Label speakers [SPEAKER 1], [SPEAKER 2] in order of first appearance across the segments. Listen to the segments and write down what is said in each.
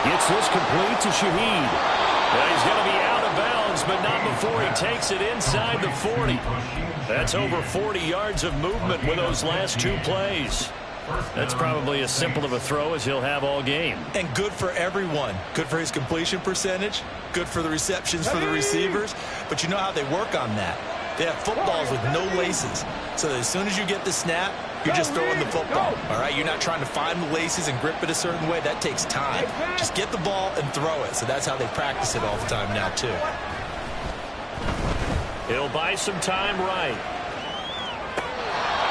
[SPEAKER 1] Gets this complete to Shaheed. Now he's going to be out of bounds, but not before he takes it inside the 40. That's over 40 yards of movement with those last two plays. That's probably as simple of a throw as he'll have all game.
[SPEAKER 2] And good for everyone. Good for his completion percentage. Good for the receptions for the receivers. But you know how they work on that. They have footballs with no laces. So that as soon as you get the snap, you're just throwing the football. All right? You're not trying to find the laces and grip it a certain way. That takes time. Just get the ball and throw it. So that's how they practice it all the time now, too.
[SPEAKER 1] He'll buy some time right.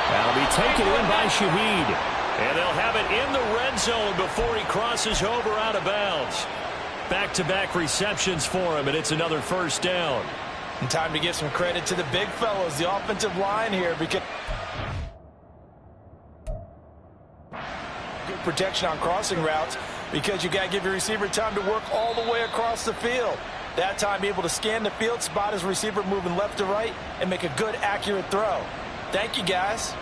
[SPEAKER 1] That'll be taken in by Shaheed. And they'll have it in the red zone before he crosses over out of bounds. Back-to-back receptions for him, and it's another first down.
[SPEAKER 3] And time to give some credit to the big fellows, the offensive line here, because good protection on crossing routes, because you got to give your receiver time to work all the way across the field. That time, be able to scan the field, spot his receiver moving left to right, and make a good, accurate throw. Thank you, guys.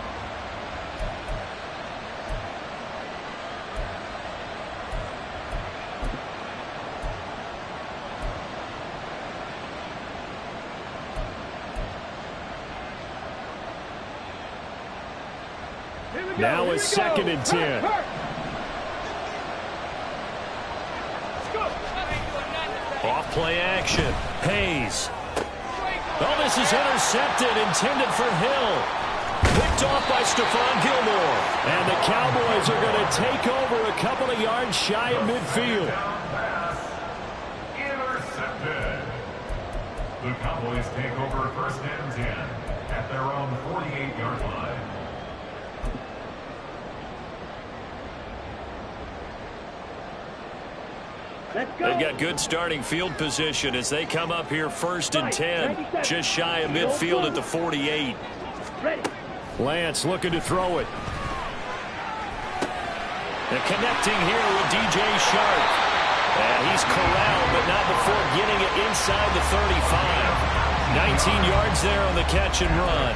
[SPEAKER 1] Now it's 2nd and 10. Off play action. Hayes. Oh, this is intercepted, intended for Hill. Picked off by Stephon Gilmore. And the Cowboys are going to take over a couple of yards shy of midfield.
[SPEAKER 4] Intercepted. The Cowboys take over 1st and 10 at their own 48-yard line.
[SPEAKER 1] They've got good starting field position as they come up here 1st and 10, just shy of midfield at the 48. Lance looking to throw it. And connecting here with DJ Shark. And he's corralled, but not before getting it inside the 35. 19 yards there on the catch and run.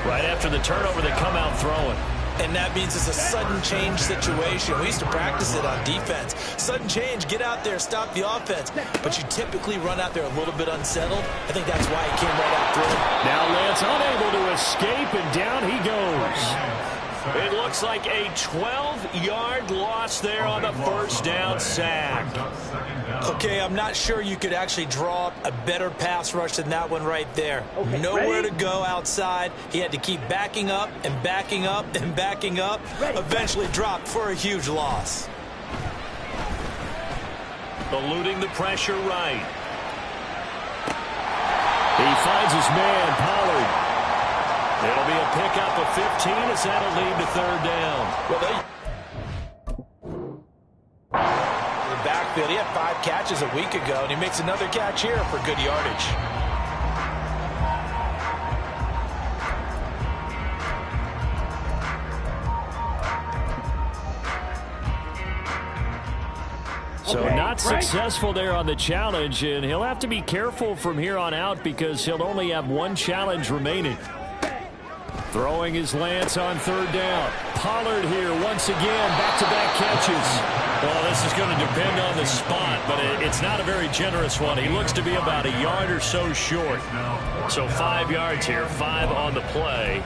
[SPEAKER 1] Right after the turnover, they come out throwing.
[SPEAKER 2] And that means it's a sudden change situation. We used to practice it on defense. Sudden change, get out there, stop the offense. But you typically run out there a little bit unsettled. I think that's why he came right out through.
[SPEAKER 1] Now Lance unable to escape, and down he goes. It looks like a 12-yard loss there on the 1st down sack.
[SPEAKER 2] Okay, I'm not sure you could actually draw up a better pass rush than that one right there. Nowhere to go outside. He had to keep backing up and backing up and backing up. Eventually dropped for a huge loss.
[SPEAKER 1] Eluding the pressure right. He finds his man, Pollard. It'll be a pickup of 15 as that'll lead to 3rd down.
[SPEAKER 2] Well, the backfield, he had 5 catches a week ago, and he makes another catch here for good yardage.
[SPEAKER 1] So not successful there on the challenge, and he'll have to be careful from here on out because he'll only have 1 challenge remaining. Throwing his Lance on 3rd down. Pollard here once again, back-to-back catches. Well, this is going to depend on the spot, but it's not a very generous one. He looks to be about a yard or so short. So 5 yards here, 5 on the play.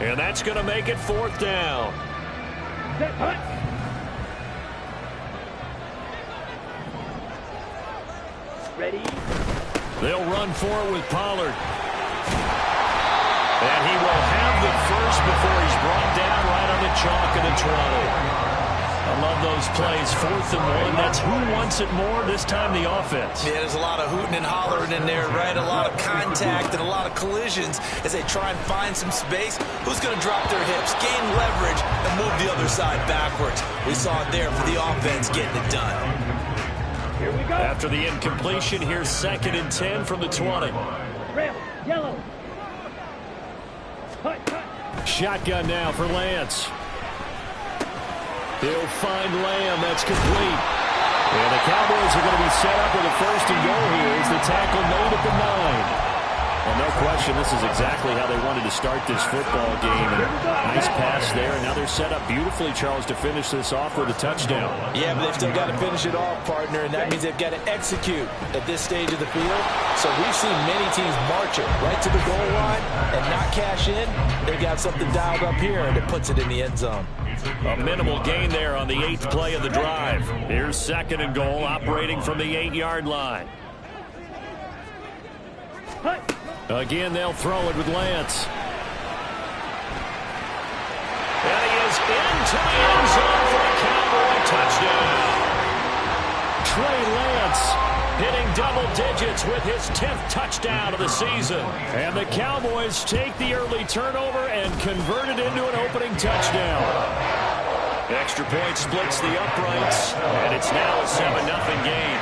[SPEAKER 1] And that's going to make it 4th down.
[SPEAKER 5] Ready?
[SPEAKER 1] They'll run for it with Pollard. And he will have the first before he's brought down right on the chalk of the 20. I love those plays. 4th and 1. That's who wants it more, this time the offense.
[SPEAKER 2] Yeah, there's a lot of hooting and hollering in there, right? A lot of contact and a lot of collisions as they try and find some space. Who's going to drop their hips, gain leverage, and move the other side backwards? We saw it there for the offense getting it done.
[SPEAKER 5] Here we go.
[SPEAKER 1] After the incompletion, here's 2nd and 10 from the 20.
[SPEAKER 5] Red, yellow.
[SPEAKER 1] Shotgun now for Lance. He'll find Lamb. That's complete. And the Cowboys are going to be set up with a 1st and goal here as the tackle made at the 9. Well, no question, this is exactly how they wanted to start this football game. And nice pass there, and now they're set up beautifully, Charles, to finish this off with a touchdown.
[SPEAKER 3] Yeah, but they've still got to finish it off, partner, and that means they've got to execute at this stage of the field. So we've seen many teams march it right to the goal line and not cash in. They've got something dialed up here, and it puts it in the end zone.
[SPEAKER 1] A minimal gain there on the 8th play of the drive. Here's 2nd and goal, operating from the 8-yard line. Again, they'll throw it with Lance. And he is into the end zone for a Cowboy touchdown. Trey Lance hitting double digits with his 10th touchdown of the season. And the Cowboys take the early turnover and convert it into an opening touchdown. Extra point splits the uprights, and it's now a 7-0 game.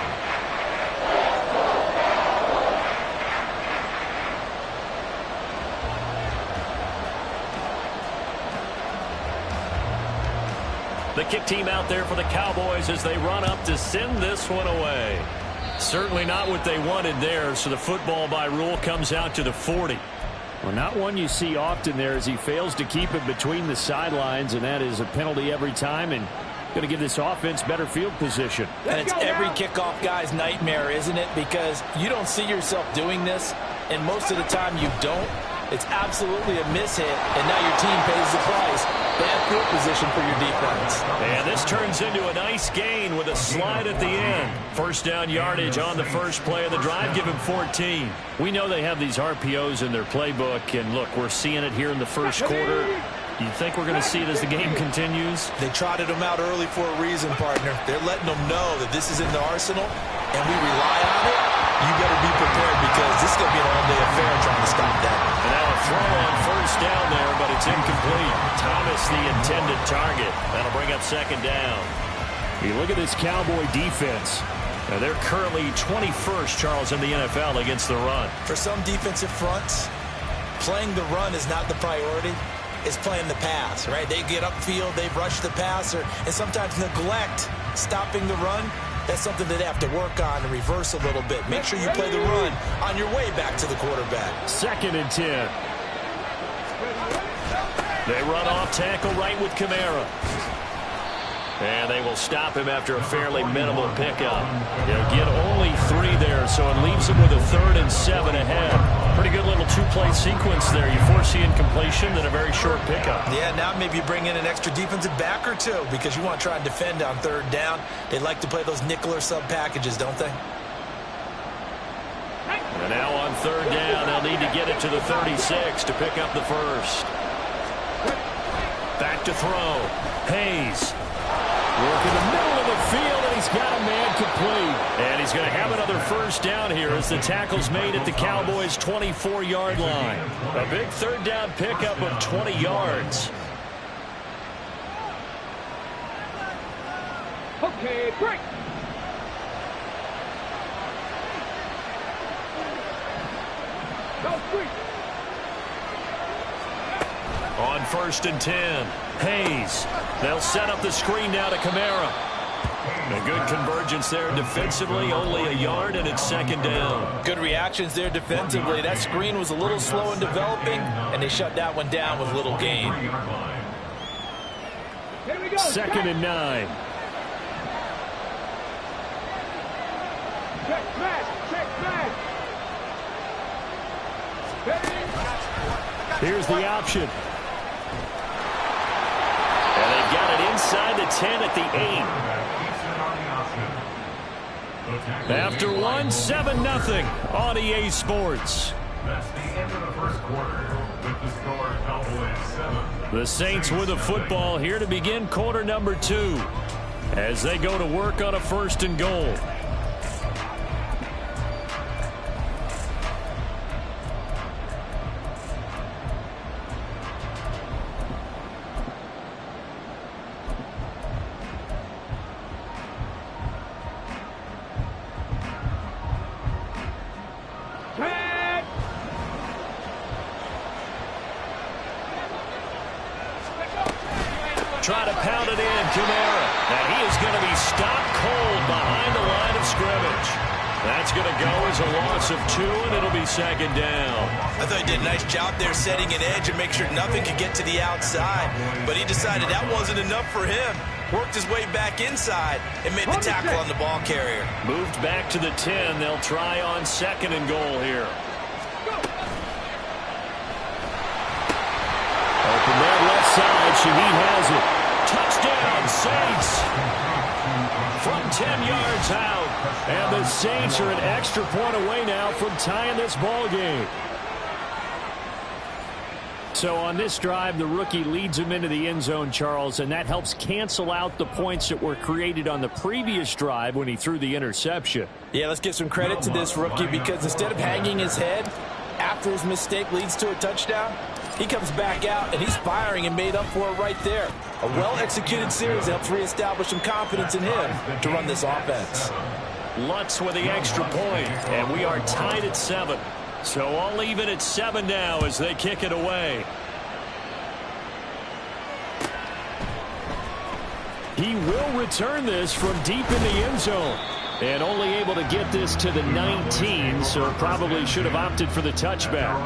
[SPEAKER 1] The kick team out there for the Cowboys as they run up to send this one away. Certainly not what they wanted there, so the football by rule comes out to the 40. Well, not one you see often there as he fails to keep it between the sidelines, and that is a penalty every time and going to give this offense better field position.
[SPEAKER 3] And it's every kickoff guy's nightmare, isn't it? Because you don't see yourself doing this, and most of the time you don't. It's absolutely a mishit, and now your team pays the price. Bad field position for your defense.
[SPEAKER 1] And this turns into a nice gain with a slide at the end. First down yardage on the first play of the drive. Give him 14. We know they have these RPOs in their playbook, and look, we're seeing it here in the first quarter. You think we're going to see it as the game continues?
[SPEAKER 2] They trotted them out early for a reason, partner. They're letting them know that this is in the arsenal, and we rely on it. You better be prepared because this is going to be an all-day affair trying to stop that.
[SPEAKER 1] And now a throw on first down there, but it's incomplete. Thomas, the intended target. That'll bring up 2nd down. You look at this Cowboy defense. Now they're currently 21st, Charles, in the NFL against the run.
[SPEAKER 2] For some defensive fronts, playing the run is not the priority. It's playing the pass, right? They get upfield, they rush the passer, and sometimes neglect stopping the run. That's something that they have to work on and reverse a little bit. Make sure you play the run on your way back to the quarterback.
[SPEAKER 1] 2nd and 10. They run off tackle right with Kamara. And they will stop him after a fairly minimal pickup. They'll get only 3 there, so it leaves him with a 3rd and 7 ahead. Pretty good little 2-play sequence there. You foresee incompletion and a very short pickup.
[SPEAKER 2] Yeah, now maybe you bring in an extra defensive back or 2 because you want to try and defend on 3rd down. They like to play those nickel or sub packages, don't they?
[SPEAKER 1] And now on 3rd down, they'll need to get it to the 36 to pick up the first. Back to throw. Hayes. Work in the middle of the field, and he's got a man complete. And he's going to have another first down here as the tackle's made at the Cowboys' 24-yard line. A big 3rd down pickup of 20 yards.
[SPEAKER 5] Okay, break. Go, 3.
[SPEAKER 1] On 1st and 10, Hayes. They'll set up the screen now to Kamara. A good convergence there defensively, only a yard, and it's 2nd down.
[SPEAKER 3] Good reactions there defensively. That screen was a little slow in developing, and they shut that one down with little gain.
[SPEAKER 5] Here we go.
[SPEAKER 1] 2nd and 9.
[SPEAKER 5] Check back. Check back.
[SPEAKER 1] Here's the option. And they've got it inside the 10 at the 8. After 7-0 on EA Sports.
[SPEAKER 4] That's the end of the first quarter with the score Cowboys 7.
[SPEAKER 1] The Saints with a football here to begin quarter number 2 as they go to work on a 1st and goal. Try to pound it in, Kamara. And he is going to be stopped cold behind the line of scrimmage. That's It's going to go as a loss of 2, and it'll be second down.
[SPEAKER 2] I thought he did a nice job there setting an edge and make sure nothing could get to the outside. But he decided that wasn't enough for him. Worked his way back inside and made the tackle on the ball carrier.
[SPEAKER 1] Moved back to the 10. They'll try on second and goal here. Open that left side. Shaheed has it. Touchdown, Saints. From 10 yards out. And the Saints are an extra point away now from tying this ball game. So on this drive, the rookie leads him into the end zone, Charles, and that helps cancel out the points that were created on the previous drive when he threw the interception.
[SPEAKER 3] Yeah, let's give some credit to this rookie because instead of hanging his head after his mistake leads to a touchdown, he comes back out and he's firing and made up for it right there. A well-executed series helps reestablish some confidence in him to run this offense.
[SPEAKER 1] Lutz with the extra point, and we are tied at 7. So all even at 7 now as they kick it away. He will return this from deep in the end zone. And only able to get this to the 19, so probably should have opted for the touchback.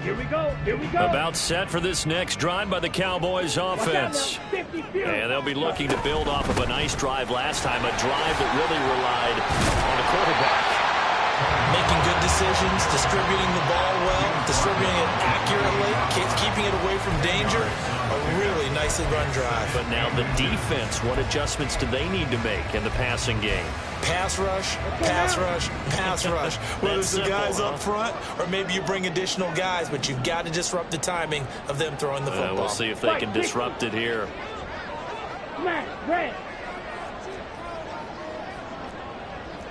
[SPEAKER 5] Here we go. Here we go.
[SPEAKER 1] About set for this next drive by the Cowboys offense. And they'll be looking to build off of a nice drive last time, a drive that really relied on the quarterback.
[SPEAKER 2] Making good decisions, distributing the ball well, distributing it accurately, keeping it away from danger. A really nicely run drive.
[SPEAKER 1] But now the defense, what adjustments do they need to make in the passing game?
[SPEAKER 2] Pass rush, pass rush, pass rush. Whether it's the guys up front or maybe you bring additional guys, but you've got to disrupt the timing of them throwing the football.
[SPEAKER 1] We'll see if they can disrupt it here.
[SPEAKER 5] Smash, red.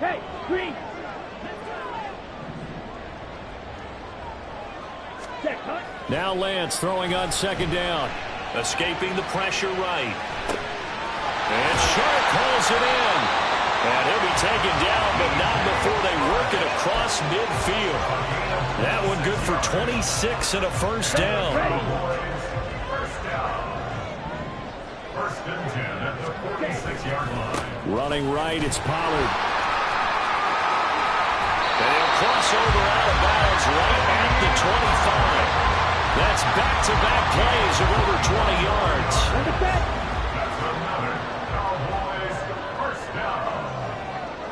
[SPEAKER 5] Hey, green. Check, huh?
[SPEAKER 1] Now Lance throwing on second down. Escaping the pressure right. And Sharp pulls it in. And he'll be taken down, but not before they work it across midfield. That one good for 26 and a first down.
[SPEAKER 4] First and 10 at the 46-yard line.
[SPEAKER 1] Running right, it's Pollard. And he'll cross over out of bounds right at the 25. That's back-to-back plays of over 20 yards.
[SPEAKER 4] That's another Cowboys first down.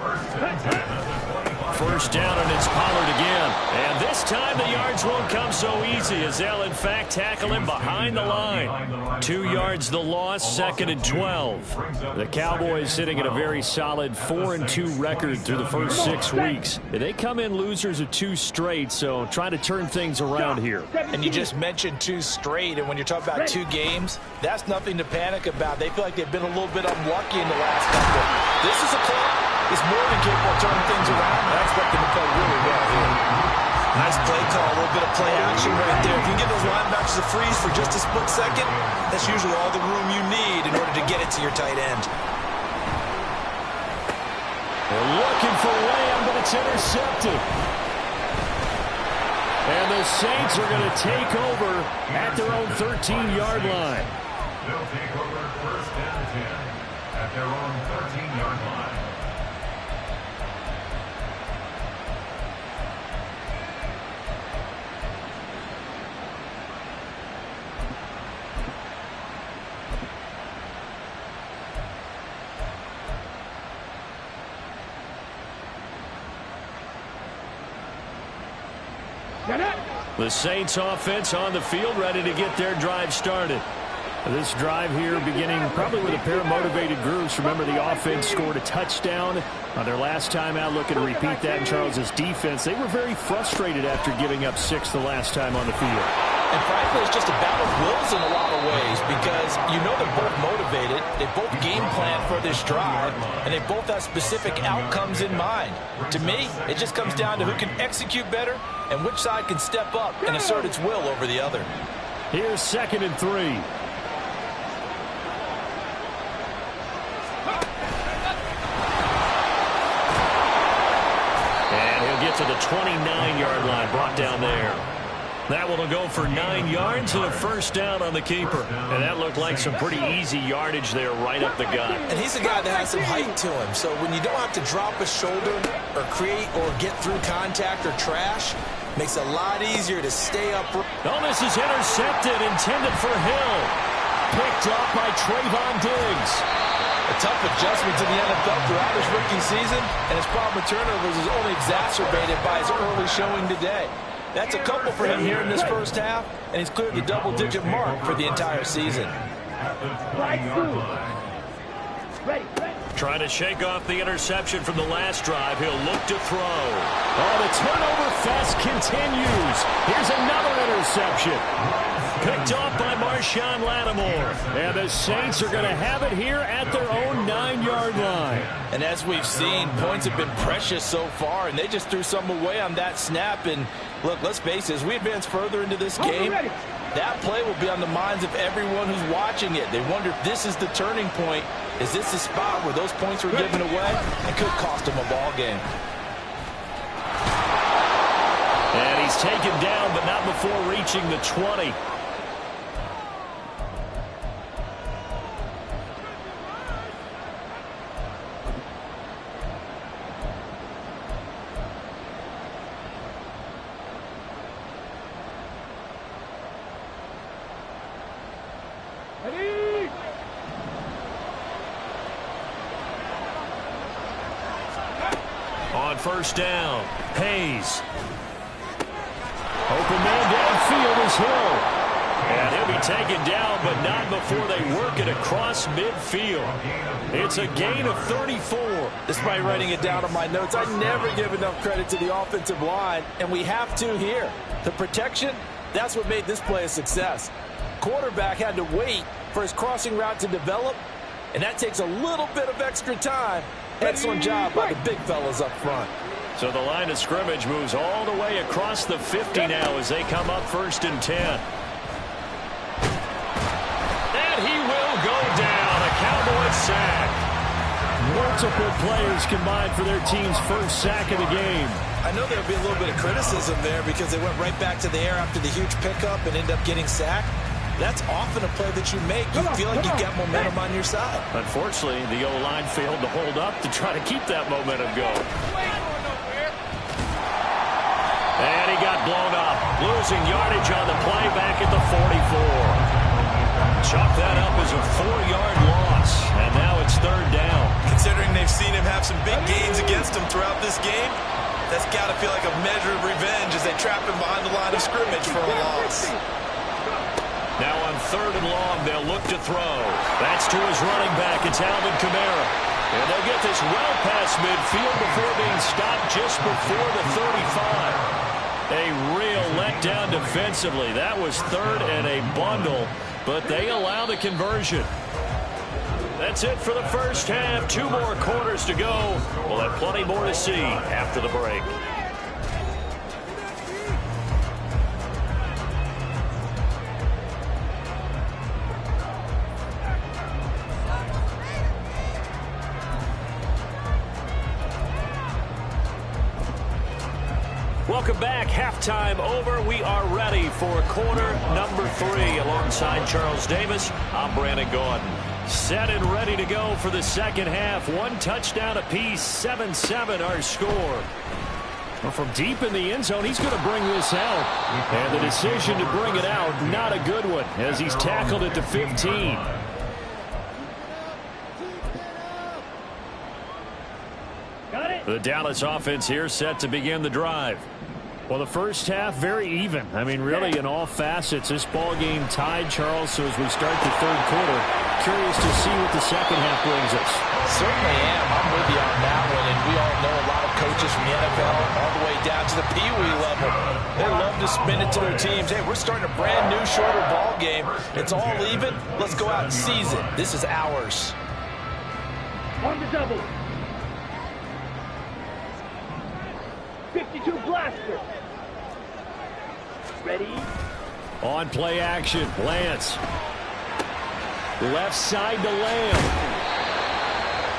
[SPEAKER 4] First and 10 at the 25.
[SPEAKER 1] First down, and it's Pollard again. And this time the yards won't come so easy as they'll, in fact, tackle him behind the line. 2 yards the loss, second and 12. The Cowboys sitting at a very solid 4-2 record through the first 6 weeks. They come in losers of 2 straight, so trying to turn things around here.
[SPEAKER 3] And you just mentioned 2 straight, and when you're talking about 2 games, that's nothing to panic about. They feel like they've been a little bit unlucky in the last couple. This is a club that's more than capable of turning things around, and I expect them to play really well here.
[SPEAKER 2] Nice play call, a little bit of play action right there. If you can get those linebackers to freeze for just a split second, that's usually all the room you need in order to get it to your tight end.
[SPEAKER 1] They're looking for Lamb, but it's intercepted. And the Saints are going to take over at their own 13-yard line.
[SPEAKER 4] They'll take over first and 10 at their own 13-yard line.
[SPEAKER 1] The Saints offense on the field, ready to get their drive started. This drive here beginning probably with a pair of motivated groups. Remember, the offense scored a touchdown on their last time out, looking to repeat that in Charles's defense. They were very frustrated after giving up 6 the last time on the field.
[SPEAKER 3] And frankly, it's just a battle of wills in a lot of ways because you know they're both motivated, they both game plan for this drive, and they both have specific outcomes in mind. To me, it just comes down to who can execute better and which side can step up and assert its will over the other.
[SPEAKER 1] Here's second and 3. And he'll to the 29-yard line, brought down there. That one will go for 9 yards and a first down on the keeper. And that looked like some pretty easy yardage there right up the gut.
[SPEAKER 3] And he's a guy that has some height to him. So when you don't have to drop a shoulder or create or get through contact or trash, makes it a lot easier to stay up.
[SPEAKER 1] Oh, this is intercepted, intended for Hill. Picked up by Trayvon Diggs.
[SPEAKER 3] A tough adjustment to the NFL throughout his rookie season, and his problem with turnovers is only exacerbated by his early showing today. That's a couple for him here in this first half, and he's cleared the double-digit mark for the entire season.
[SPEAKER 1] Trying to shake off the interception from the last drive. He'll look to throw. Oh, the turnover fest continues. Here's another interception. Picked off by Marshawn Lattimore. And the Saints are going to have it here at their own 9-yard line.
[SPEAKER 3] And as we've seen, points have been precious so far, and they just threw some away on that snap. And look, let's face it, as we advance further into this game, that play will be on the minds of everyone who's watching it. They wonder if this is the turning point. Is this the spot where those points were given away and could cost them a ball game?
[SPEAKER 1] And he's taken down, but not before reaching the 20. On first down, Hayes. Open man downfield is Hill. And he'll be taken down, but not before they work it across midfield. It's a gain of 34.
[SPEAKER 3] Despite writing it down on my notes, I never give enough credit to the offensive line, and we have to here. The protection, that's what made this play a success. Quarterback had to wait for his crossing route to develop, and that takes a little bit of extra time. Excellent job by the big fellas up front.
[SPEAKER 1] So the line of scrimmage moves all the way across the 50 now as they come up 1st and 10. And he will go down. A Cowboys sack. Multiple players combined for their team's first sack of the game.
[SPEAKER 3] I know there'll be a little bit of criticism there because they went right back to the air after the huge pickup and ended up getting sacked. That's often a play that you make. You feel like you've got momentum on your side.
[SPEAKER 1] Unfortunately, the O-line failed to hold up to try to keep that momentum going. And he got blown up. Losing yardage on the play back at the 44. Chalk that up as a 4-yard loss. And now it's 3rd down.
[SPEAKER 2] Considering they've seen him have some big gains against him throughout this game, that's got to feel like a measure of revenge as they trap him behind the line of scrimmage for a loss.
[SPEAKER 1] Now on 3rd and long, they'll look to throw. That's to his running back. It's Alvin Kamara. And they'll get this well past midfield before being stopped just before the 35. A real letdown defensively. That was 3rd and a bundle, but they allow the conversion. That's it for the first half. 2 more quarters to go. We'll have plenty more to see after the break. Welcome back. Halftime over. We are ready for quarter number 3. Alongside Charles Davis, I'm Brandon Gaudin. Set and ready to go for the second half. 1 touchdown apiece, 7-7 our score. Well, from deep in the end zone, he's going to bring this out. And the decision to bring it out, not a good one, as he's tackled at the 15. The Dallas offense here set to begin the drive. Well, the first half, very even. I mean, really, in all facets, this ball game tied, Charles. So as we start the 3rd quarter, curious to see what the second half brings us.
[SPEAKER 3] Certainly am. I'm with you on that one. And we all know a lot of coaches from the NFL all the way down to the Pee-wee level. They love to spin it to their teams. Hey, we're starting a brand new, shorter ball game. It's all even. Let's go out and seize it. This is ours.
[SPEAKER 5] On the double. 52 blaster. Ready?
[SPEAKER 1] On play action, Lance. Left side to Lamb.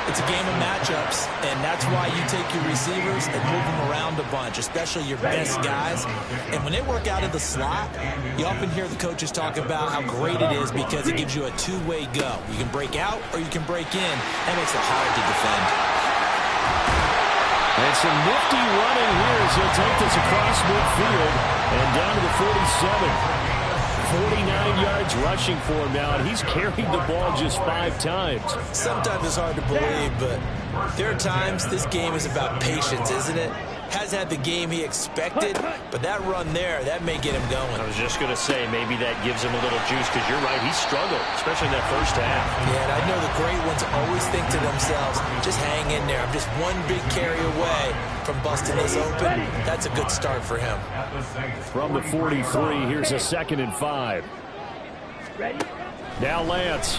[SPEAKER 2] It's a game of matchups, and that's why you take your receivers and move them around a bunch, especially your best guys. And when they work out of the slot, you often hear the coaches talk about how great it is because it gives you a two-way go. You can break out or you can break in. That makes it hard to defend.
[SPEAKER 1] And some nifty running here as he'll take this across midfield and down to the 47. 49 yards rushing for him now, and he's carried the ball just 5 times.
[SPEAKER 2] Sometimes it's hard to believe, but there are times this game is about patience, isn't it? Has had the game he expected, but that run there, that may get him going.
[SPEAKER 1] I was just going to say, maybe that gives him a little juice, because you're right, he struggled, especially in that first half.
[SPEAKER 2] Yeah, and I know the great ones always think to themselves, just hang in there. I'm just one big carry away from busting this open. That's a good start for him.
[SPEAKER 1] From the 43, here's a 2nd and 5.
[SPEAKER 5] Ready?
[SPEAKER 1] Now Lance.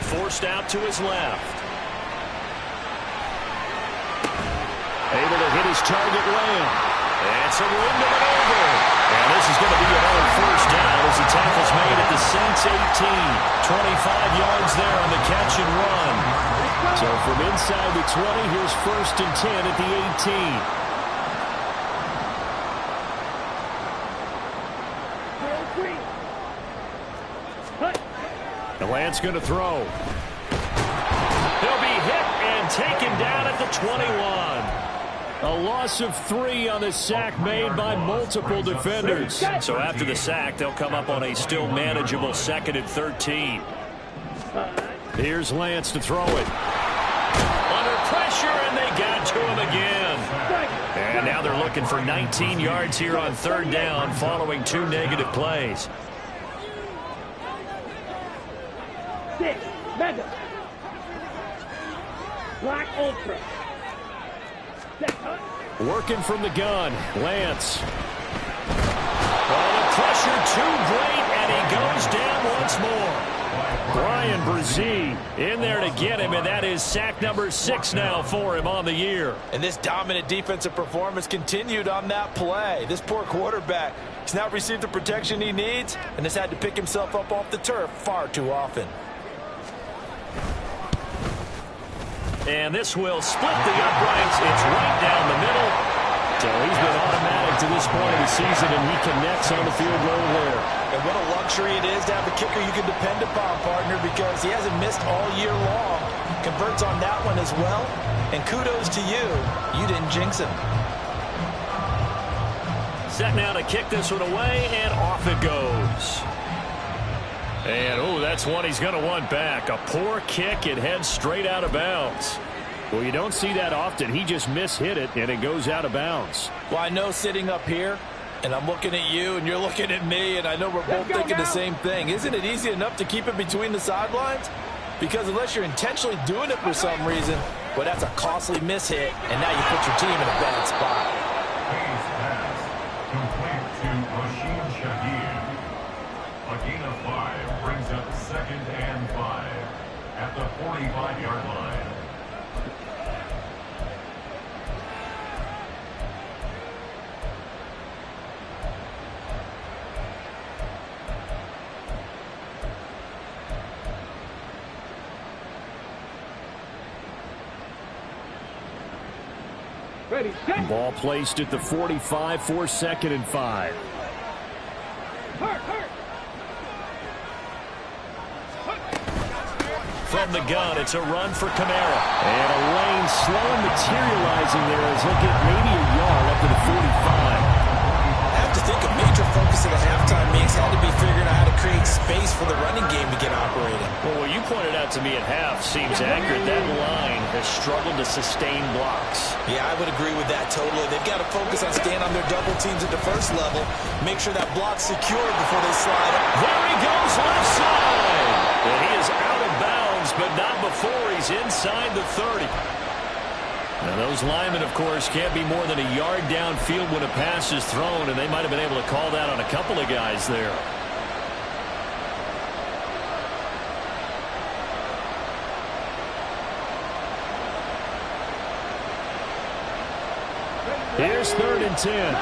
[SPEAKER 1] Forced out to his left. Able to hit his target Lamb. And some room to maneuver. And this is going to be another first down as the tackle's made at the Saints 18. 25 yards there on the catch and run. So from inside the 20, here's 1st and 10 at the 18. The Lance going to throw. He'll be hit and taken down at the 21. A loss of 3 on the sack made by multiple defenders. So after the sack, they'll come up on a still manageable 2nd and 13. Here's Lance to throw it. Under pressure, and they got to him again. And now they're looking for 19 yards here on 3rd down following 2 negative plays.
[SPEAKER 5] 6, Mega. Black Ultra.
[SPEAKER 1] Working from the gun, Lance. Oh, the pressure too great, and he goes down once more. Brian Brzee in there to get him, and that is sack number 6 now for him on the year.
[SPEAKER 3] And this dominant defensive performance continued on that play. This poor quarterback has now received the protection he needs and has had to pick himself up off the turf far too often.
[SPEAKER 1] And this will split the uprights. It's right down the middle. So he's been automatic to this point of the season, and he connects on the field goal there.
[SPEAKER 3] And what a luxury it is to have a kicker you can depend upon, partner, because he hasn't missed all year long. Converts on that one as well. And kudos to you. You didn't jinx him.
[SPEAKER 1] Set now to kick this one away, and off it goes. And, oh, that's one he's going to want back. A poor kick. It heads straight out of bounds. Well, you don't see that often. He just mishit it, and it goes out of bounds.
[SPEAKER 3] Well, I know sitting up here, and I'm looking at you, and you're looking at me, and I know we're both thinking the same thing. Isn't it easy enough to keep it between the sidelines? Because unless you're intentionally doing it for some reason, well, that's a costly mishit, and now you put your team in a bad spot.
[SPEAKER 4] Hayes pass complete to Rashid Shaheed. A gain of 5 brings up 2nd and 5 at the 45-yard line.
[SPEAKER 5] Ready, set.
[SPEAKER 1] Ball placed at the 45 for 2nd and 5.
[SPEAKER 5] Hurt.
[SPEAKER 1] From the gun, it's a run for Kamara. And a lane slow materializing there as he'll get maybe a yard up to the 45.
[SPEAKER 2] I have to think a major focus of the halftime mix had to be figuring out how to create space for the running game to get operating.
[SPEAKER 1] Well, what you pointed out to me at half seems accurate. That line has struggled to sustain blocks.
[SPEAKER 2] Yeah, I would agree with that totally. They've got to focus on staying on their double teams at the first level, make sure that block's secured before they slide up.
[SPEAKER 1] There he goes left side. And he is out of bounds, but not before he's inside the 30. Now those linemen, of course, can't be more than a yard downfield when a pass is thrown, and they might have been able to call that on a couple of guys there. Here's 3rd and 10.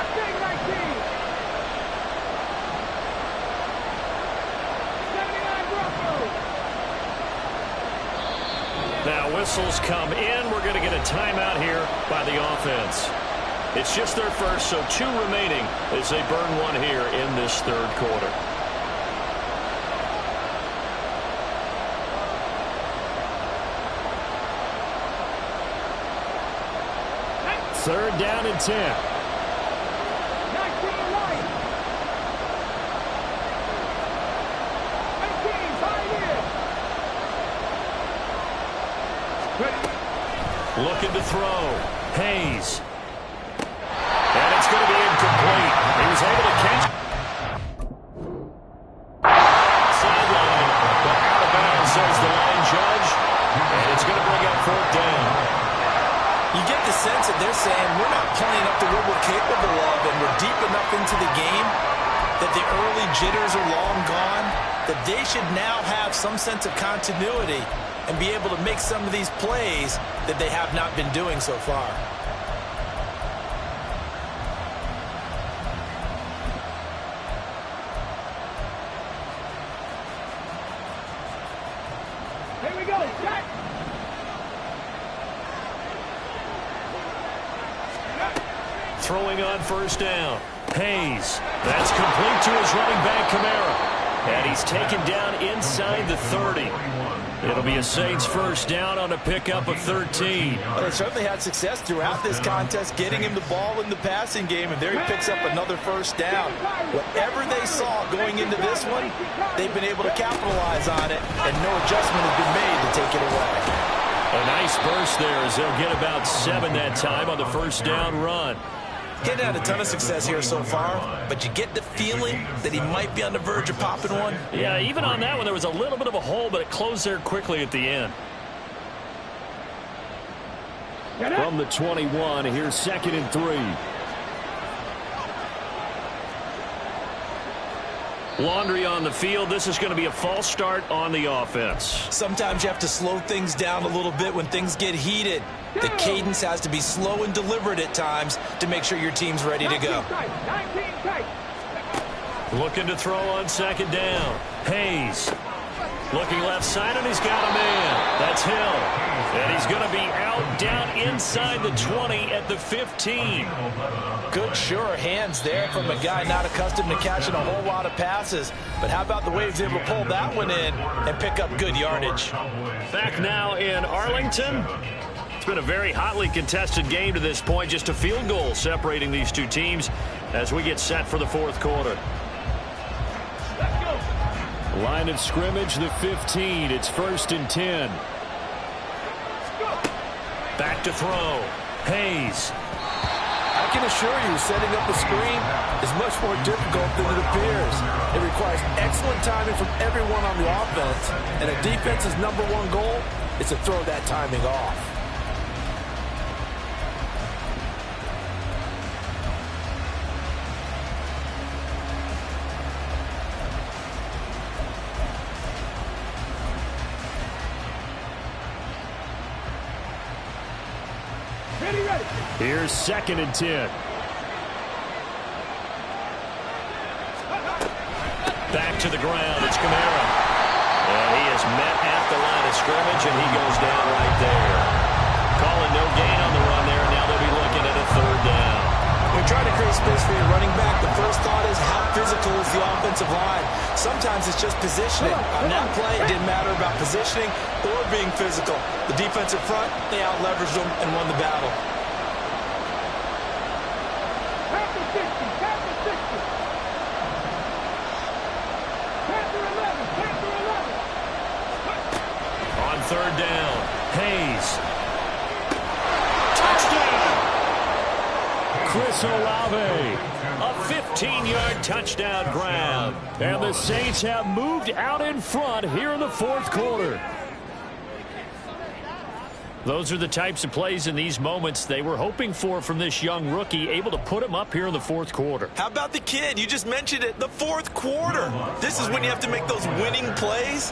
[SPEAKER 1] Now whistles come in. We're going to get a timeout here by the offense. It's just their first, so 2 remaining as they burn 1 here in this third quarter. Third down and 10.
[SPEAKER 5] 19 right. 19, 5 in.
[SPEAKER 1] Looking to throw. Hayes. And it's going to be incomplete. He was able to catch. Sideline. But out of bounds, says the line judge. And it's going to bring up 4th down.
[SPEAKER 3] You get the sense that they're saying we're not playing up to what we're capable of, and we're deep enough into the game that the early jitters are long gone, that they should now have some sense of continuity and be able to make some of these plays that they have not been doing so far.
[SPEAKER 5] Here we go. Set.
[SPEAKER 1] Throwing on 1st down. Hayes. That's complete to his running back, Kamara. And he's taken down inside the 30. It'll be a Saints 1st down on a pickup of 13.
[SPEAKER 3] Well, they certainly had success throughout this contest getting him the ball in the passing game, and there he picks up another 1st down. Whatever they saw going into this one, they've been able to capitalize on it, and no adjustment has been made to take it away.
[SPEAKER 1] A nice burst there as they'll get about 7 that time on the 1st down run.
[SPEAKER 3] He hadn't had a ton of success here so far, but you get the feeling that he might be on the verge of popping one.
[SPEAKER 1] Yeah, even on that one, there was a little bit of a hole, but it closed there quickly at the end. From the 21, here's 2nd and 3. Laundry on the field. This is going to be a false start on the offense.
[SPEAKER 3] Sometimes you have to slow things down a little bit when things get heated. The cadence has to be slow and deliberate at times to make sure your team's ready to go.
[SPEAKER 5] 19 tight.
[SPEAKER 1] Looking to throw on 2nd down. Hayes. Looking left side, and he's got a man. That's Hill. And he's going to be out down inside the 20 at the 15.
[SPEAKER 3] Good, sure hands there from a guy not accustomed to catching a whole lot of passes. But how about the way he was able to pull that one in and pick up good yardage?
[SPEAKER 1] Back now in Arlington. It's been a very hotly contested game to this point. Just a field goal separating these 2 teams as we get set for the 4th quarter. Line of scrimmage, the 15. It's 1st and 10. Back to throw. Hayes.
[SPEAKER 3] I can assure you, setting up a screen is much more difficult than it appears. It requires excellent timing from everyone on the offense, and a defense's #1 goal is to throw that timing off.
[SPEAKER 5] Ready.
[SPEAKER 1] Here's 2nd and 10. Back to the ground. It's Kamara. And he is met at the line of scrimmage, and he goes down right there. Calling no gain on the run there, and now they'll be looking at a 3rd down.
[SPEAKER 3] When trying to create space for your running back, the first thought is how physical is the offensive line. Sometimes it's just positioning. On that play, it didn't matter about positioning or being physical. The defensive front, they out-leveraged them and won the battle.
[SPEAKER 5] Panther 60. Panther 60. Panther 11. Panther 11.
[SPEAKER 1] On 3rd down, Hayes. Touchdown! Chris Olave. A 15-yard touchdown grab. And the Saints have moved out in front here in the 4th quarter. Those are the types of plays in these moments they were hoping for from this young rookie, able to put him up here in the 4th quarter.
[SPEAKER 3] How about the kid? You just mentioned it. The 4th quarter. This is when you have to make those winning plays.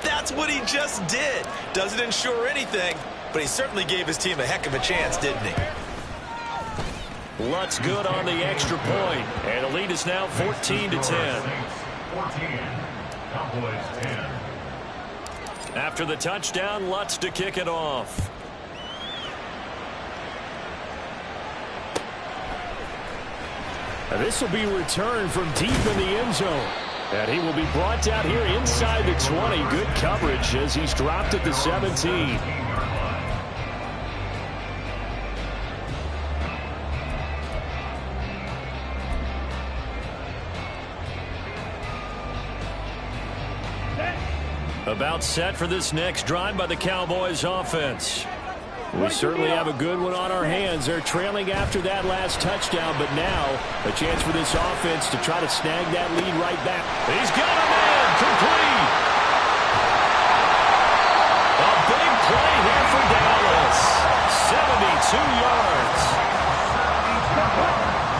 [SPEAKER 3] That's what he just did. Doesn't ensure anything, but he certainly gave his team a heck of a chance, didn't he?
[SPEAKER 1] Lutz good on the extra point, and the lead is now 14-10.
[SPEAKER 4] 14, Cowboys 10.
[SPEAKER 1] After the touchdown, Lutz to kick it off. And this will be returned from deep in the end zone. And he will be brought down here inside the 20. Good coverage as he's dropped at the 17. About set for this next drive by the Cowboys offense. We certainly have a good one on our hands. They're trailing after that last touchdown, but now a chance for this offense to try to snag that lead right back. He's got a man complete. A big play here for Dallas. 72 yards.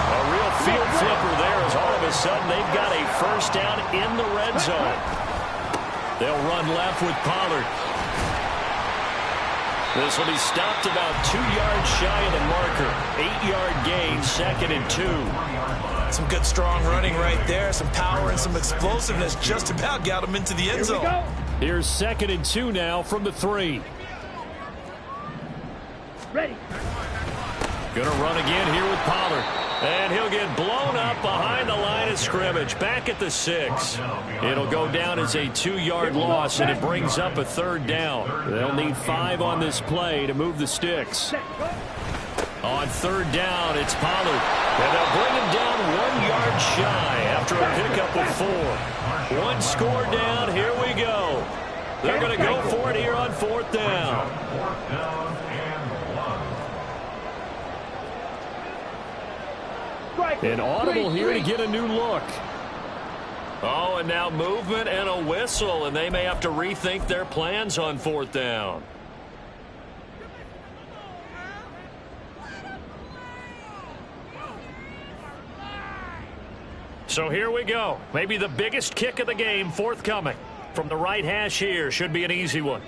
[SPEAKER 1] A real field flipper there as all of a sudden they've got a first down in the red zone. They'll run left with Pollard. This will be stopped about 2 yards shy of the marker. 8-yard gain, 2nd and 2.
[SPEAKER 2] Some good strong running right there. Some power and some explosiveness just about got him into the end zone.
[SPEAKER 1] Here's 2nd and 2 now from the 3.
[SPEAKER 5] Ready.
[SPEAKER 1] Gonna run again here with Pollard. And he'll get blown up behind the line of scrimmage. Back at the 6. It'll go down as a 2-yard loss, and it brings up a 3rd down. They'll need 5 on this play to move the sticks. On 3rd down, it's Pollard. And they'll bring him down 1 yard shy after a pickup of 4. 1 score down. Here we go. They're going to go for it here on 4th down. An audible here to get a new look. Oh, and now movement and a whistle, and they may have to rethink their plans on 4th down. So here we go. Maybe the biggest kick of the game forthcoming. From the right hash here, should be an easy one.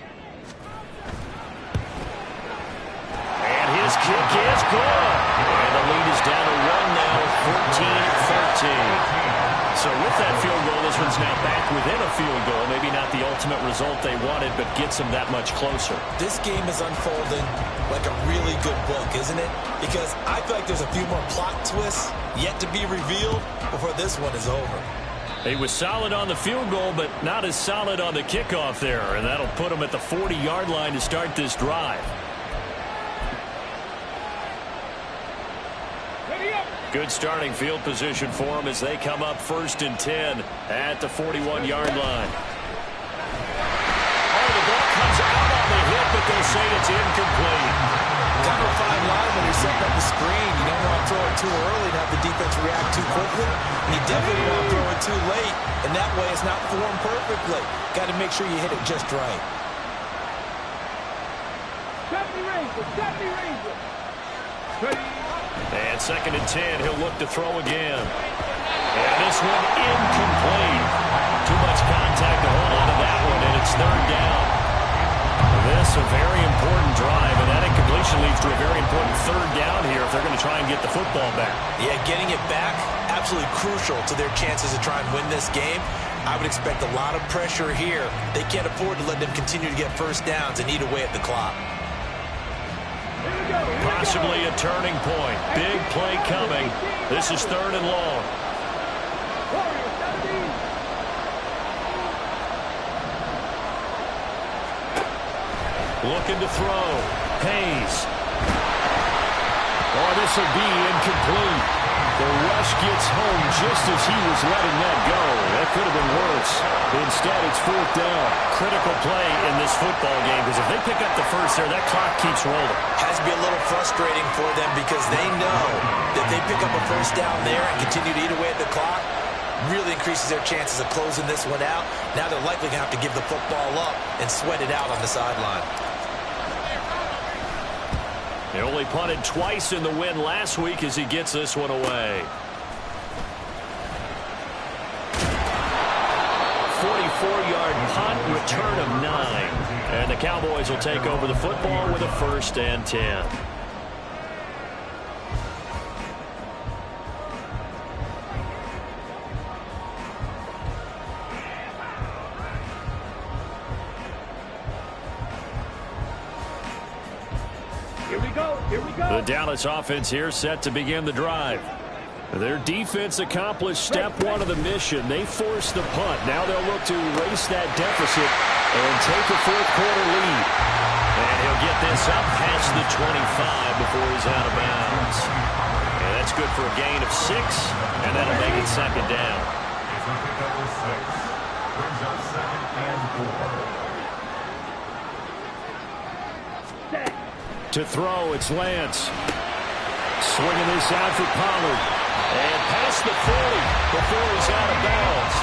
[SPEAKER 1] And his kick is good. And the lead is down to 1 now, 14-13. So with that field goal, this one's now back within a field goal. Maybe not the ultimate result they wanted, but gets them that much closer.
[SPEAKER 2] This game is unfolding like a really good book, isn't it? Because I feel like there's a few more plot twists yet to be revealed before this one is over.
[SPEAKER 1] He was solid on the field goal, but not as solid on the kickoff there. And that'll put him at the 40-yard line to start this drive. Good starting field position for them as they come up 1st and 10 at the 41-yard line. Oh, the ball comes out on the hit, but they'll say it's incomplete.
[SPEAKER 2] Kind of a fine line when you're setting up the screen. You don't want to throw it too early and have the defense react too quickly. And you definitely don't want to throw it too late, and that way it's not formed perfectly. Got to make sure you hit it just right.
[SPEAKER 5] 70 Ranger, 70 Ranger. Ready.
[SPEAKER 1] And 2nd and 10, he'll look to throw again. And this one incomplete. Too much contact to hold on to that one, and it's 3rd down. This a very important drive, and that incompletion leads to a very important 3rd down here if they're going to try and get the football back.
[SPEAKER 2] Yeah, getting it back, absolutely crucial to their chances to try and win this game. I would expect a lot of pressure here. They can't afford to let them continue to get first downs and eat away at the clock.
[SPEAKER 1] Possibly a turning point. Big play coming. This is 3rd and long. Looking to throw. Hayes. Oh, this will be incomplete. The rush gets home just as he was letting that go. That could have been worse. Instead, it's 4th down. Critical play in this football game because if they pick up the first there, that clock keeps rolling.
[SPEAKER 2] Has to be a little frustrating for them because they know that they pick up a first down there and continue to eat away at the clock, really increases their chances of closing this one out. Now they're likely going to have to give the football up and sweat it out on the sideline.
[SPEAKER 1] He only punted twice in the win last week as he gets this one away. 44-yard punt, return of 9. And the Cowboys will take over the football with a 1st and 10.
[SPEAKER 5] Here we go.
[SPEAKER 1] The Dallas offense here set to begin the drive. Their defense accomplished step one of the mission. They forced the punt. Now they'll look to erase that deficit and take a fourth-quarter lead. And he'll get this up past the 25 before he's out of bounds. And that's good for a gain of 6, and that'll make it second down.
[SPEAKER 4] It's a pickup of 6. Brings up second and 4.
[SPEAKER 1] To throw, it's Lance. Swinging this out for Pollard. And past the 40 before he's out of bounds.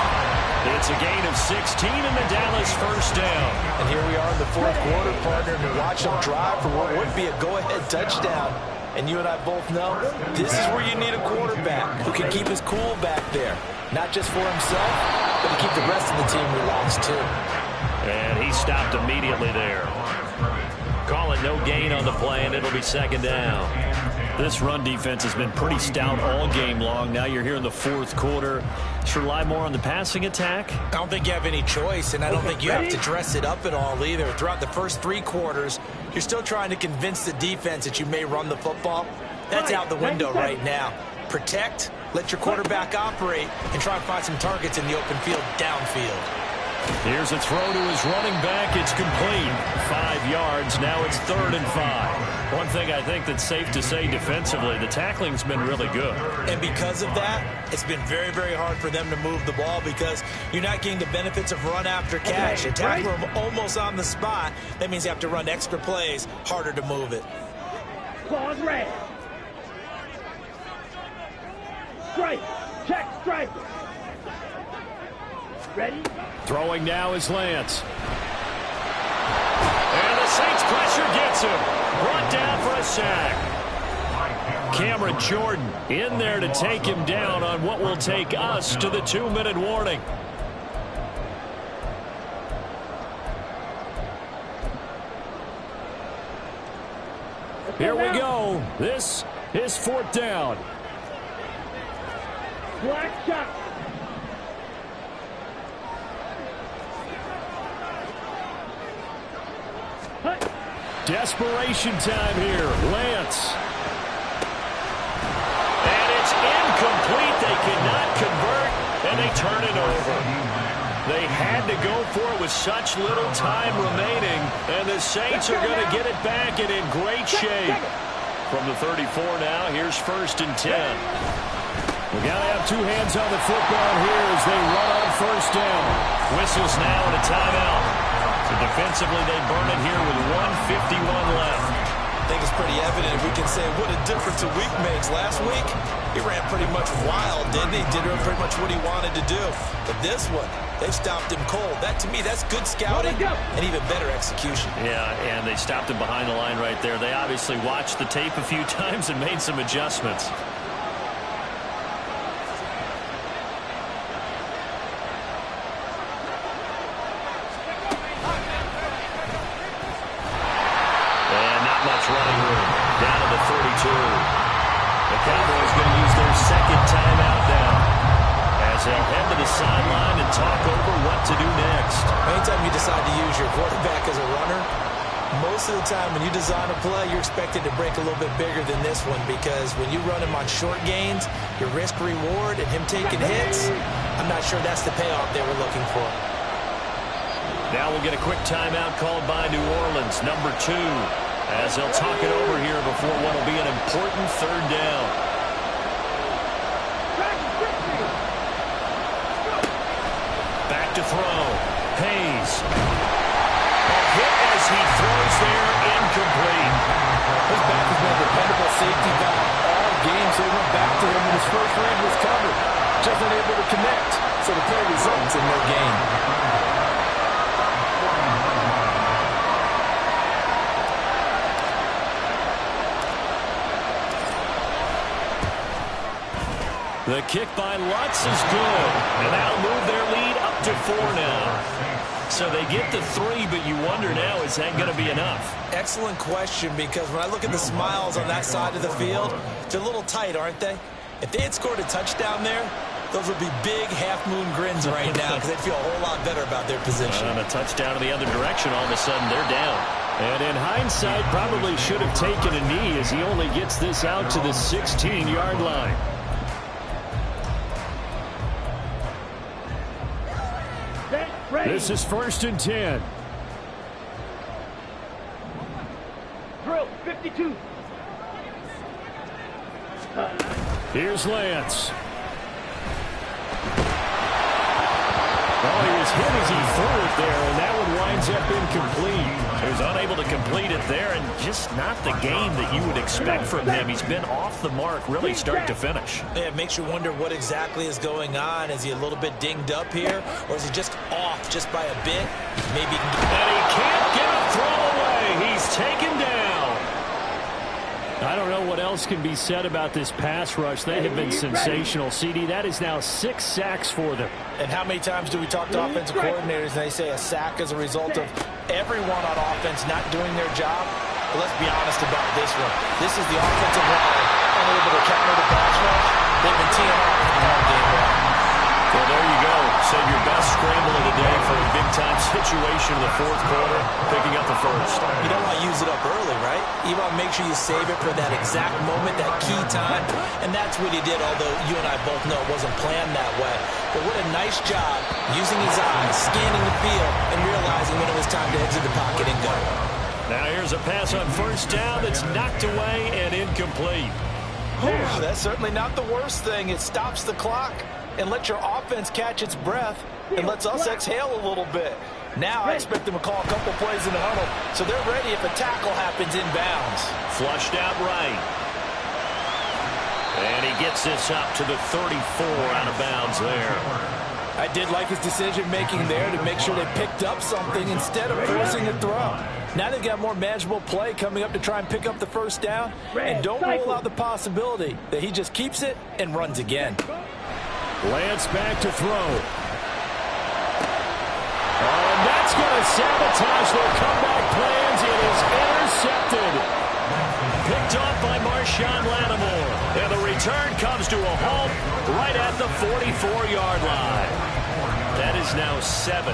[SPEAKER 1] It's a gain of 16 and the Dallas first down.
[SPEAKER 3] And here we are in the fourth quarter, partner, to watch them drive for what would be a go-ahead touchdown. And you and I both know this is where you need a quarterback who can keep his cool back there. Not just for himself, but to keep the rest of the team relaxed too.
[SPEAKER 1] And he stopped immediately there. Call it no gain on the play, and it'll be second down. This run defense has been pretty stout all game long. Now you're here in the fourth quarter. Should rely more on the passing attack?
[SPEAKER 3] I don't think you have any choice, and I don't think you have to dress it up at all either. Throughout the first 3 quarters, you're still trying to convince the defense that you may run the football. That's out the window right now. Protect, let your quarterback operate, and try and find some targets in the open field downfield.
[SPEAKER 1] Here's a throw to his running back. It's complete. 5 yards. Now it's 3rd and 5. One thing I think that's safe to say defensively, the tackling's been really good.
[SPEAKER 3] And because of that, it's been very, very hard for them to move the ball because you're not getting the benefits of run after catch. You tackle them almost on the spot. That means you have to run extra plays, harder to move it.
[SPEAKER 5] Claws red. Strike. Check strike. Ready?
[SPEAKER 1] Throwing now is Lance. And the Saints pressure gets him. Brought down for a sack. Cameron Jordan in there to take him down on what will take us to the 2-minute warning. Here we go. This is 4th down.
[SPEAKER 5] Black shot.
[SPEAKER 1] Desperation time here. Lance. And it's incomplete. They cannot convert, and they turn it over. They had to go for it with such little time remaining, and the Saints are going to get it back and in great shape. From the 34 now, here's 1st and 10. We got to have 2 hands on the football here as they run on 1st down. Whistles now and a timeout. So defensively, they burn it here with 1:51 left.
[SPEAKER 3] I think it's pretty evident if we can say what a difference a week makes. Last week, he ran pretty much wild, didn't he? Did pretty much what he wanted to do. But this one, they stopped him cold. That, to me, that's good scouting and even better execution.
[SPEAKER 1] Yeah, and they stopped him behind the line right there. They obviously watched the tape a few times and made some adjustments. Running room down to the 32. The Cowboys going to use their 2nd timeout now as they'll head to the sideline and talk over what to do next.
[SPEAKER 3] Anytime you decide to use your quarterback as a runner, most of the time when you design a play, you're expected to break a little bit bigger than this one because when you run him on short gains, your risk-reward and him taking hits, I'm not sure that's the payoff they were looking for.
[SPEAKER 1] Now we'll get a quick timeout called by New Orleans, number 2. As they'll talk it over here before what will be an important 3rd down. Back to throw. Hayes. A hit as he throws there, incomplete.
[SPEAKER 3] His back has been a dependable safety valve all game, so he went back to him when his first read was covered. Just unable to connect, so the play results in no gain.
[SPEAKER 1] The kick by Lutz is good, and that'll move their lead up to 4 now. So they get the 3, but you wonder now, is that going to be enough?
[SPEAKER 3] Excellent question, because when I look at the smiles on that side of the field, they're a little tight, aren't they? If they had scored a touchdown there, those would be big half-moon grins right now because they'd feel a whole lot better about their position.
[SPEAKER 1] And a touchdown in the other direction, all of a sudden they're down. And in hindsight, probably should have taken a knee as he only gets this out to the 16-yard line. This is 1st and 10.
[SPEAKER 5] Drill 52.
[SPEAKER 1] Here's Lance. Oh, he was hit as he threw it there, and that one winds up incomplete. He was unable to complete it there, and just not the game that you would expect from him. He's been off the mark, really start to finish.
[SPEAKER 3] Yeah, it makes you wonder what exactly is going on. Is he a little bit dinged up here, or is he just off just by a bit? Maybe he can...
[SPEAKER 1] And he can't get a throw away. He's taken down. I don't know what else can be said about this pass rush. They have been sensational, CD. That is now 6 sacks for them.
[SPEAKER 3] And how many times do we talk to offensive coordinators and they say a sack is a result of everyone on offense not doing their job? But let's be honest about this one. This is the offensive line unable to counter the pass rush. They've been teeing off in the run game well.
[SPEAKER 1] Well, there you go. Save your best scramble of the day for a big-time situation in the 4th quarter, picking up the 1st.
[SPEAKER 3] You don't want to use it up early, right? You want to make sure you save it for that exact moment, that key time. And that's what he did, although you and I both know it wasn't planned that way. But what a nice job using his eyes, scanning the field, and realizing when it was time to exit the pocket and go.
[SPEAKER 1] Now here's a pass on 1st down that's knocked away and incomplete.
[SPEAKER 3] Whew, that's certainly not the worst thing. It stops the clock and lets your offense catch its breath and lets us exhale a little bit. Now I expect them to call a couple plays in the huddle so they're ready if a tackle happens inbounds.
[SPEAKER 1] Flushed out right. And he gets this up to the 34 out of bounds there.
[SPEAKER 3] I did like his decision-making there to make sure they picked up something instead of forcing a throw. Now they've got more manageable play coming up to try and pick up the 1st down. And don't rule out the possibility that he just keeps it and runs again.
[SPEAKER 1] Lance back to throw. Oh, and that's going to sabotage their comeback plans. It is intercepted. Picked off by Marshawn Lattimore. And the return comes to a halt right at the 44-yard line. That is now 7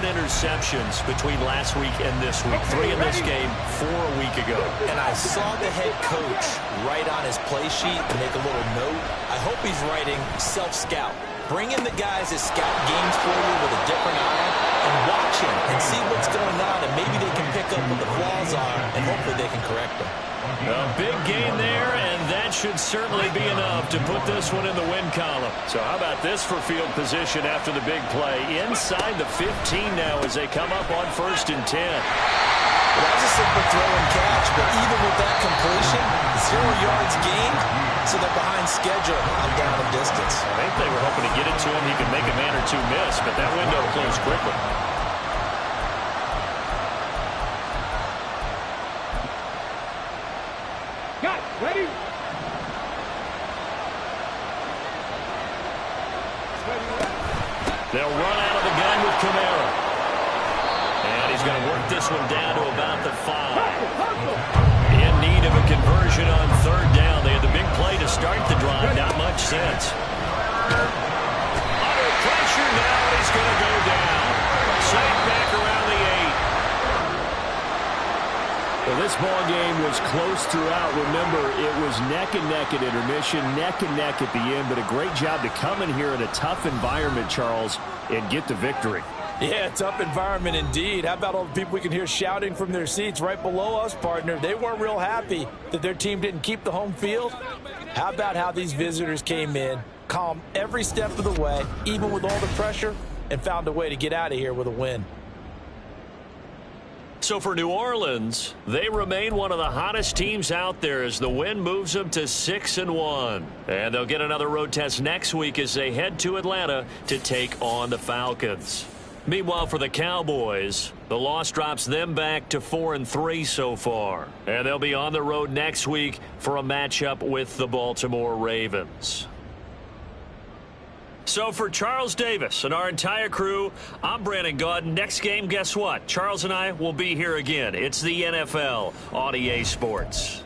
[SPEAKER 1] interceptions between last week and this week. 3 in this game, 4 a week ago.
[SPEAKER 3] And I saw the head coach write on his play sheet and make a little note. I hope he's writing self-scout. Bring in the guys that scout games for you with a different eye and watch him and see what's going on, and maybe they can pick up what the flaws are and hopefully they can correct them.
[SPEAKER 1] A big gain there, and that should certainly be enough to put this one in the win column. So how about this for field position after the big play? Inside the 15 now as they come up on 1st and 10.
[SPEAKER 3] Well, that was a simple throw and catch, but even with that completion, 0 yards gained, so they're behind schedule on down and distance.
[SPEAKER 1] I think they were hoping to get it to him. He could make a man or two miss, but that window closed quickly.
[SPEAKER 5] Got ready.
[SPEAKER 1] They'll run out of the gun with Kamara. And he's going to work this one down to about the 5. In need of a conversion on 3rd down. They had the big play to start the drive. Not much sense. Under pressure now, and he's going to go down. Safe back around the 8. Well, this ball game was close throughout. Remember, it was neck and neck at intermission, neck and neck at the end, but a great job to come in here in a tough environment, Charles, and get the victory.
[SPEAKER 3] Yeah, tough environment indeed. How about all the people we can hear shouting from their seats right below us, partner? They weren't real happy that their team didn't keep the home field. How about how these visitors came in, calm every step of the way, even with all the pressure, and found a way to get out of here with a win.
[SPEAKER 1] So for New Orleans, they remain one of the hottest teams out there as the win moves them to 6-1. And they'll get another road test next week as they head to Atlanta to take on the Falcons. Meanwhile, for the Cowboys, the loss drops them back to 4-3 so far. And they'll be on the road next week for a matchup with the Baltimore Ravens. So for Charles Davis and our entire crew, I'm Brandon Gaudin. Next game, guess what? Charles and I will be here again. It's the NFL on EA Sports.